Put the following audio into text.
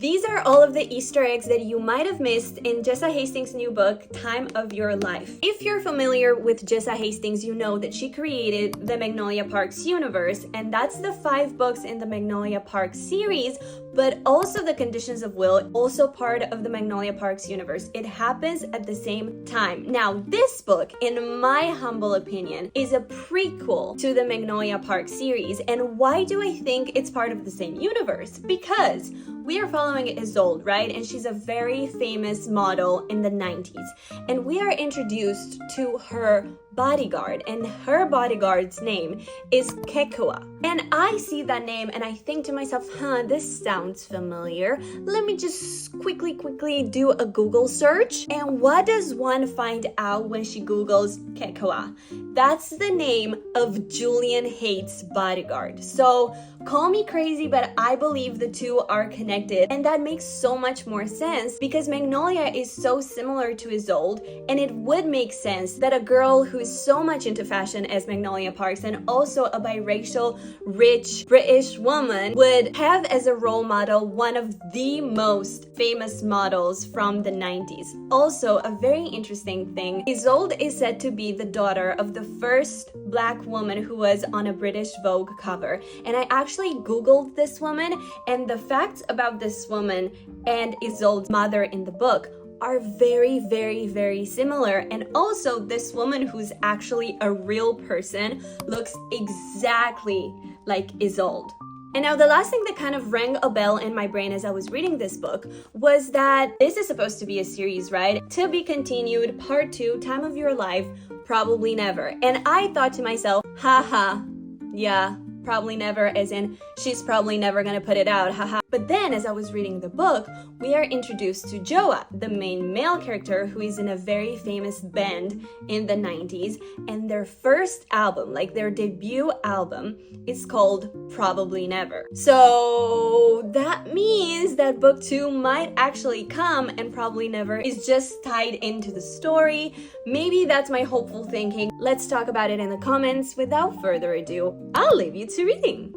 These are all of the Easter eggs that you might have missed in Jessa Hastings' new book, Time of Your Life. If you're familiar with Jessa Hastings, you know that she created the Magnolia Parks universe, and that's the 5 books in the Magnolia Parks series, but also The Conditions of Will, also part of the Magnolia Parks universe. It happens at the same time. Now, this book, in my humble opinion, is a prequel to the Magnolia Parks series. And why do I think it's part of the same universe? Because we are following Isolde, right? And she's a very famous model in the 90s. And we are introduced to her bodyguard, and her bodyguard's name is Kekua. And I see that name and I think to myself, this sounds familiar. Let me just quickly do a Google search. And what does one find out when she Googles Kekua? That's the name of Julian Haight's bodyguard. So call me crazy, but I believe the two are connected. And that makes so much more sense because Magnolia is so similar to Isolde, and it would make sense that a girl who's so much into fashion as Magnolia Parks and also a biracial, rich British woman would have as a role model one of the most famous models from the 90s. Also, a very interesting thing, Isolde is said to be the daughter of the first Black woman who was on a British Vogue cover. And I actually Googled this woman, and the facts about this woman and Isolde's mother in the book are very similar. And also, this woman, who's actually a real person, looks exactly like Isolde. And now the last thing that kind of rang a bell in my brain as I was reading this book was that this is supposed to be a series, right? To be continued, part 2, Time of Your Life, probably never. And I thought to myself, yeah, probably never, as in she's probably never gonna put it out, haha. But then as I was reading the book, we are introduced to Joa, the main male character, who is in a very famous band in the 90s, and their first album, like their debut album, is called Probably Never. So that means that book 2 might actually come, and Probably Never is just tied into the story. Maybe that's my hopeful thinking. Let's talk about it in the comments. Without further ado, I'll leave you to reading.